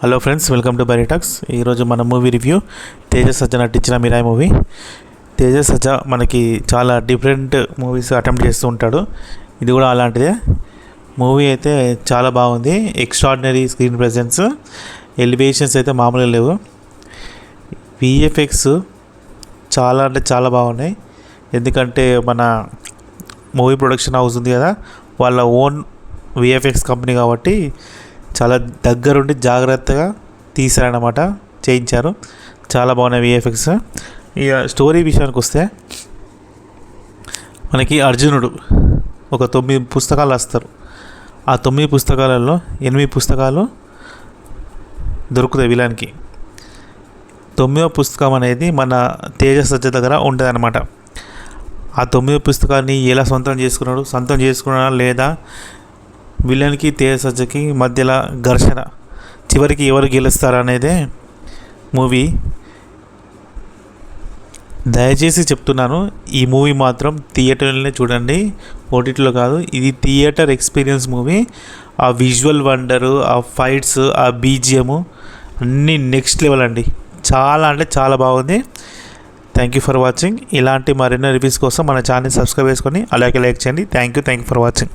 Hello friends, welcome to బైటాక్స్. ఈరోజు మన మూవీ రివ్యూ తేజ సజ్జ నటించిన మిరాయి మూవీ. తేజ సజ్జ మనకి చాలా డిఫరెంట్ మూవీస్ అటెంప్ట్ చేస్తూ ఉంటాడు. ఇది కూడా అలాంటిదే. మూవీ అయితే చాలా బాగుంది. ఎక్స్ట్రాడినరీ స్క్రీన్ ప్రెజెన్స్, ఎలివేషన్స్ అయితే మామూలుగా లేవు. విఎఫ్ఎక్స్ చాలా అంటే చాలా బాగున్నాయి. ఎందుకంటే మన మూవీ ప్రొడక్షన్ హౌస్ ఉంది కదా, వాళ్ళ ఓన్ విఎఫ్ఎక్స్ కంపెనీ కాబట్టి చాలా దగ్గరుండి జాగ్రత్తగా తీశారన్నమాట, చేయించారు. చాలా బాగున్నాయి విఎఫ్ఎక్స్. ఇక స్టోరీ విషయానికి వస్తే, మనకి అర్జునుడు ఒక 9 పుస్తకాలు రాస్తారు. ఆ 9 పుస్తకాలలో 8 పుస్తకాలు దొరుకుతాయి విలన్కి. 9వ పుస్తకం అనేది మన తేజ సజ్జ దగ్గర ఉంటుంది అన్నమాట. ఆ 9వ పుస్తకాన్ని ఎలా సొంతం చేసుకున్నాడా లేదా, విలన్కి తేజ సజ్జకి మధ్యలో ఘర్షణ, చివరికి ఎవరు గెలుస్తారనేదే మూవీ. దయచేసి చెప్తున్నాను, ఈ మూవీ మాత్రం థియేటర్లోనే చూడండి, ఓటీటీలో కాదు. ఇది థియేటర్ ఎక్స్పీరియన్స్ మూవీ. ఆ విజువల్ వండరు, ఆ ఫైట్స్, ఆ బీజిఎము అన్నీ నెక్స్ట్ లెవెల్ అండి. చాలా అంటే చాలా బాగుంది. Thank you for watching. ఇలాంటి మరిన్ని రివ్యూస్ కోసం మన ఛానల్ సబ్స్క్రైబ్ చేసుకొని అలాగే లైక్ చేయండి. Thank you for watching.